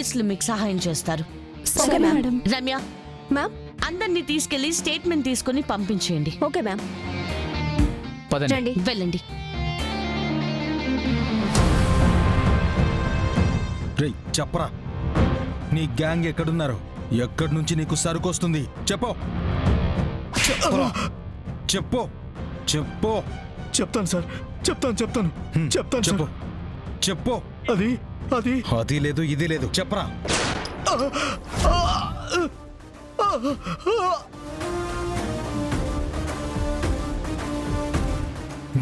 పోలీసులు మీకు సహాయం చేస్తారు. సరే మేడం. రమ్య మ్యామ్. అందరినీ తీసుకెళ్లి స్టేట్మెంట్ తీసుకుని పంపించేయండి. Okay ma'am. రండి. వెళ్ళండి. రేయ్ చెప్పరా, నీ గ్యాంగ్ ఎక్కడున్నారు? ఎక్కడి నుంచి నీకు సరుకొస్తుంది? చెప్పు చెప్పరా, చెప్పు చెప్పు. చెప్తాను సార్, చెప్తాను చెప్పు సార్. చెప్పు. అది అది లేదు ఇది లేదు, చెప్పరా.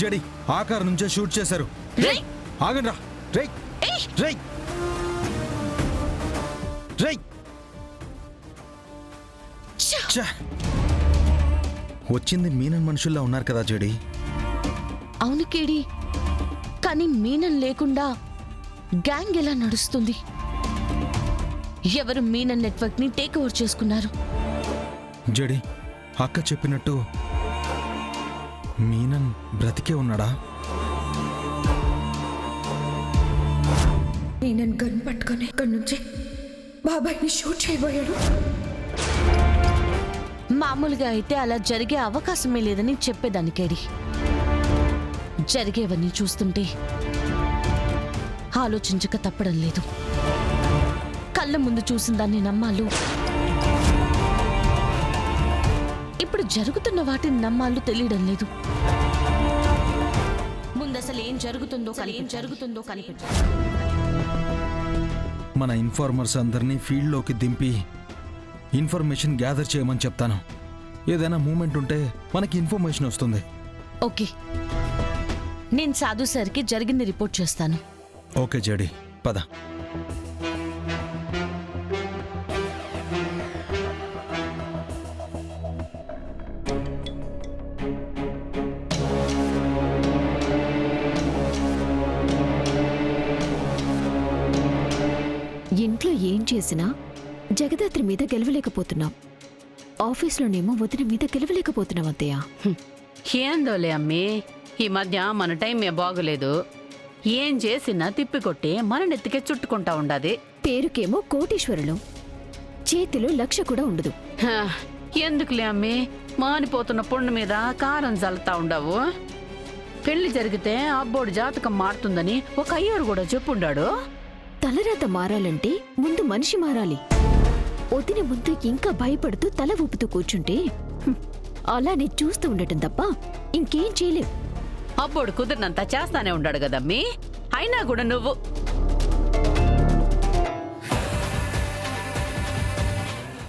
జడి ఆకార్ నుంచే షూట్ చేశారు. రేయ్ ఆగండ్రా. రేయ్ రేయ్ రేయ్. ఛ! వచ్చింది మీనన్ మనుషుల్లా ఉన్నారు కదా జడి. అవును కేడి, కానీ మీనన్ లేకుండా గ్యాంగ్ ఎలా నడుస్తుంది? ఎవరు మీనన్ నెట్వర్క్ ని టేక్ ఓవర్ చేసుకున్నారు? జడి అక్క చెప్పినట్టు మీనన్ బ్రతికే ఉన్నాడా? నేను గన్ పట్టుకొని ఇక్కడి నుంచి బాబాయ్ని షూట్ చేయబోయాడు. మామూలుగా అయితే అలా జరిగే అవకాశమే లేదని చెప్పేదాన్ని కేడి. జరిగేవన్నీ చూస్తుంటే ఆలోచించక తప్పడం లేదు. కళ్ళ ముందు చూసిన దాన్ని నమ్మాలు, ఇప్పుడు జరుగుతున్న వాటిని నమ్మాలు తెలియడం లేదు. ముందసలు ఏం జరుగుతుందో కనిపించదు. మన ఇన్ఫార్మర్స్ అందరినీ ఫీల్డ్లోకి దింపి ఇన్ఫర్మేషన్ గ్యాదర్ చేయమని చెప్తాను. ఏదైనా మూమెంట్ ఉంటే మనకి ఇన్ఫర్మేషన్ వస్తుంది. ఓకే, నేను సాధు సార్కి జరిగింది రిపోర్ట్ చేస్తాను. ఓకే జడి, పద. ఇంట్లో ఏం చేసినా జగదాత్రి మీద గెలవలేకపోతున్నాం. ఆఫీస్లోనేమో వదిన మీద గెలవలేకపోతున్నాం అత్తయ్య. ఏందోలే అమ్మీ, ఈ మధ్య మన టైమే బాగోలేదు. ఏం చేసినా తిప్పికొట్టి మన నెత్తికే చుట్టుకుంటా ఉండాది. పేరుకేమో కోటీశ్వరులు, చేతిలో 1,00,000 కూడా ఉండదు. హా, ఎందుకులే అమ్మీ, మానిపోతున్న పుండు మీద కారం జల్లుతా ఉండవు. పెళ్లి జరిగితే అబ్బోడు జాతకం మారుతుందని ఒక అయ్యారు కూడా చెప్పుండాడు. తలరాత మారాలంటే ముందు మనిషి మారాలి. వదిన ముందు ఇంకా భయపడుతూ తల ఊపుతూ కూర్చుంటే అలానే చూస్తూ ఉండటం తప్ప ఇంకేం చేయలేవు. అబ్బోడు కుదిరినంత చేస్తానే ఉండాడు కదమ్మీ. అయినా కూడా నువ్వు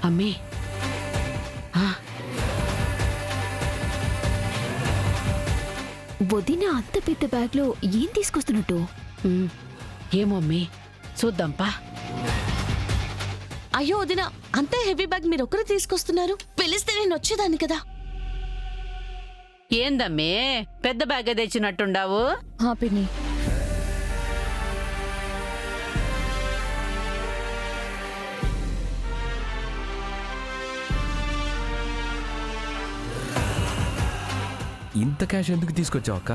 అమ్మీ వదిన అంత పెద్ద బ్యాగ్లో ఏం తీసుకొస్తున్నట్టు? ఏమో అమ్మీ, చూద్దాంపా. అయ్యో వదినా, అంతే హెవీ బ్యాగ్ మీరు ఒక్కరు తీసుకొస్తున్నారు? పిలిస్తే నేను వచ్చేదాన్ని కదా. ఏందమ్మే పెద్ద బ్యాగ్ తెచ్చినట్టుండావు? పిన్ని, ఇంత క్యాష్ ఎందుకు తీసుకొచ్చావు అక్క?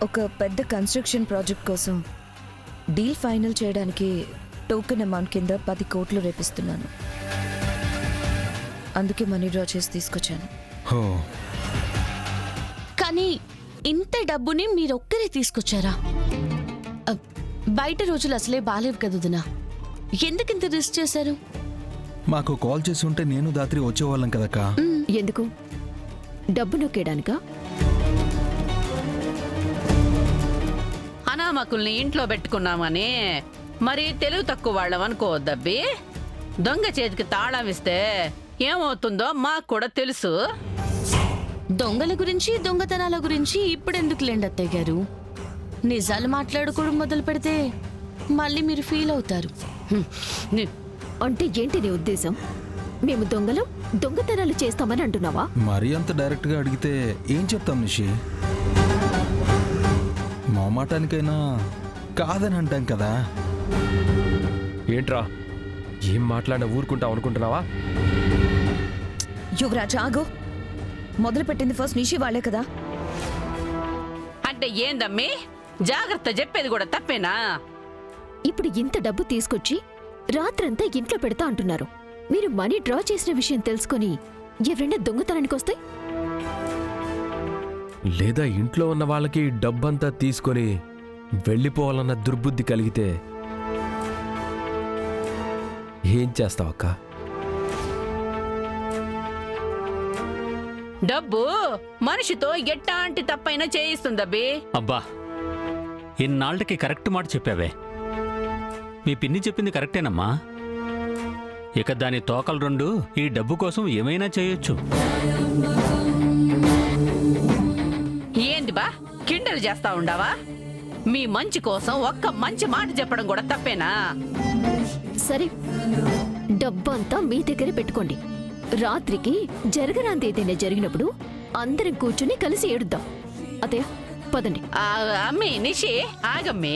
ఒక పెద్ద కన్స్ట్రక్షన్ ప్రాజెక్ట్ కోసం డీల్ ఫైనల్ చేయడానికి టోకెన్ అమౌంట్ కింద 10 కోట్లు రేపిస్తున్నాను. అందుకే మనీ డ్రా చేసి తీసుకొచ్చాను. హో, కానీ ఇంత డబ్బుని మీరొక్కరే తీసుకొచ్చారా? బయట రోజులు అసలే బాలేవు కదా వదినా, ఎందుకింత రిస్క్ చేశారు? మాకు కాల్ చేసి ఉంటే నేను దాత్రి వచ్చేవాళ్ళం కదక్కా. ఎందుకు? డబ్బు నొక్కేయడానికా? అనామకుల్ని ఇంట్లో పెట్టుకున్నామని మరి తెలుగు తక్కువ వాళ్ళం అనుకోవద్దబ్బి. దొంగ చేతికి తాళం ఇస్తే ఏమవుతుందో మాకు కూడా తెలుసు. దొంగల గురించి దొంగతనాల గురించి ఇప్పుడెందుకు లేండి అత్తయ్య గారు. నిజాలు మాట్లాడుకోవడం మొదలు పెడితే మళ్ళీ మీరు ఫీల్ అవుతారు. అంటే ఏంటి నీ ఉద్దేశం? మేము దొంగతనాలు చేస్తామని అంటున్నావా? మరీ అంత డైరెక్ట్ గా అడిగితే ఏం చెప్తాం నిషి? మామాటానికైనా కాదని అంటాం కదా. ఏంట్రా ఏం మాట్లాడినా ఊరుకుంటావు అనుకుంటున్నావా? యువరాజ్ ఆగు, మొదలు పెట్టింది ఫస్ట్ నిషి వాళ్ళే కదా. అంటే ఏందమ్మి, జాగ్రత్త చెప్పేది కూడా తప్పేనా? ఇప్పుడు ఇంత డబ్బు తీసుకొచ్చి రాత్రంతా ఇంట్లో పెడతా అంటున్నారు. మీరు మనీ డ్రా చేసిన విషయం తెలుసుకొని ఎవరైనా దొంగతనానికి వస్తే లేదా ఇంట్లో ఉన్న వాళ్ళకి డబ్బంతా తీసుకొని వెళ్ళిపోవాలన్న దుర్బుద్ధి కలిగితే ఏం చేస్తావక్క? డబ్బు మనిషితో ఎట్టాంటి తప్పైనా చేయిస్తుందబ్బి. అబ్బా, ఇన్నాళ్ళకి కరెక్ట్ మాట చెప్పావే. మీ పిన్ని చెప్పింది కరెక్టేనమ్మా. ఇక దాని తోకలు రెండు ఈ డబ్బు కోసం ఏమైనా చేయొచ్చు. ఏంది బా కిండలు చేస్తా ఉండావా? మీ మంచి కోసం ఒక్క మంచి మాట చెప్పడం కూడా తప్పేనా? సరే, డబ్బంతా మీ దగ్గరే పెట్టుకోండి. రాత్రికి జరగరాంది ఏదైనా జరిగినప్పుడు అందరం కూర్చుని కలిసి ఏడుద్దాం. అదే పదండి. అమ్మి నిషి ఆగమ్మి.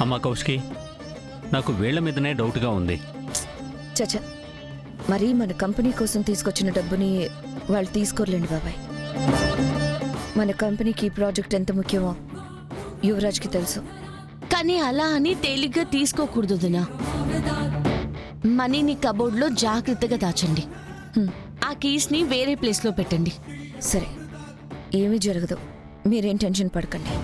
అమ్మా కౌశికి, నాకు వీళ్ల మీదనే డౌట్గా ఉంది. చచా, మరి మన కంపెనీ కోసం తీసుకొచ్చిన డబ్బుని వాళ్ళు తీసుకోర్లేండి బాబాయ్. మన కంపెనీకి ఈ ప్రాజెక్ట్ ఎంత ముఖ్యమో యువరాజ్కి తెలుసు. కానీ అలా అని తేలిగ్గా తీసుకోకూడదు దినా. మనీని కబోర్డ్లో జాగ్రత్తగా దాచండి. ఆ కీస్ని వేరే ప్లేస్లో పెట్టండి. సరే, ఏమీ జరగదు, మీరేం టెన్షన్ పడకండి.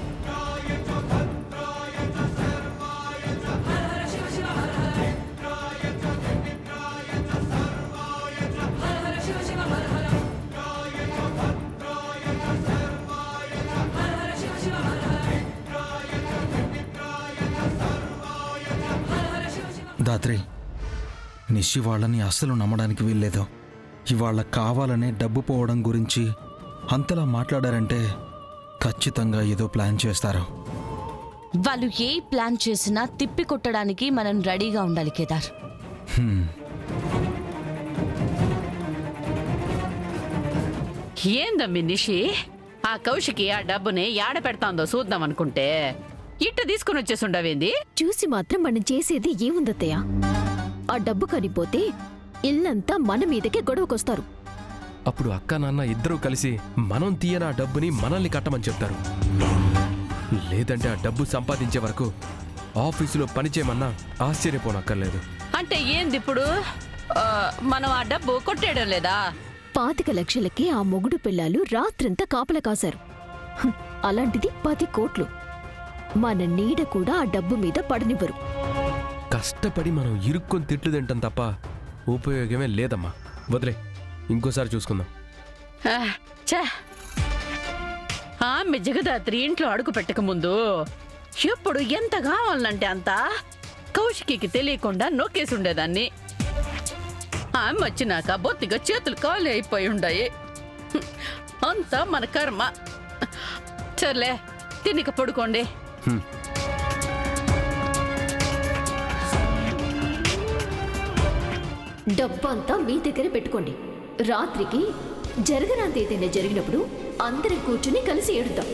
దాత్రి, నిషి వాళ్ళని అస్సలు నమ్మడానికి వీల్లేదు. ఇవాళ కావాలనే డబ్బు పోవడం గురించి అంతలా మాట్లాడారంటే ఖచ్చితంగా ఏదో ప్లాన్ చేస్తారు. వాళ్ళు ఏ ప్లాన్ చేసినా తిప్పి కొట్టడానికి మనం రెడీగా ఉండాలి కేదార్. ఏందమ్మి నిషి, ఆ కౌశికి ఆ డబ్బుని యాడ పెడతాందో చూద్దాం అనుకుంటే ఇట్ట తీసుకుని వచ్చేసుండవేంది? చూసి మాత్రం మనం చేసేది ఏముందత్తయ్య? ఆ డబ్బు కనిపోతే ఇల్లంతా మన మీదకే గొడవకొస్తారు. అప్పుడు అక్క నాన్న ఇద్దరూ కలిసి మనం తీయన ఆ డబ్బుని మనల్ని కట్టమని చెప్తారు. లేదంటే ఆ డబ్బు సంపాదించే వరకు ఆఫీసులో పనిచేయమన్నా ఆశ్చర్యపోనక్కర్లేదు. అంటే ఏంది ఇప్పుడు? మనం ఆ డబ్బు కొట్టేయడం లేదా? 25 లక్షలకి ఆ మొగుడు పిల్లలు రాత్రంతా కాపలా కాశారు. అలాంటిది 10 కోట్లు. మన నీడ కూడా ఆ డబ్బు మీద పడనివ్వరు. కష్టపడి మనం ఇరుక్కొని తిట్లు తింటాం తప్ప ఉపయోగమే లేదమ్మా. వదిలే, ఇంకోసారి చూసుకుందాం. ఛే, ఆమె జగదాత్రి ఇంట్లో అడుగు పెట్టక ముందు ఎప్పుడు ఎంత కావాలంటే అంత కౌశికి తెలియకుండా నొక్కేసి ఉండేదాన్ని. ఆమె వచ్చినాక బొత్తిగా చేతులు ఖాళీ అయిపోయి ఉండాయి. అంతా మన కర్మ. సర్లే, తినిక పడుకోండి. డబ్బంతా మీ దగ్గరే పెట్టుకోండి. రాత్రికి జరగరాంది ఏదైనా జరిగినప్పుడు అందరం కూర్చుని కలిసి ఏడుద్దాం.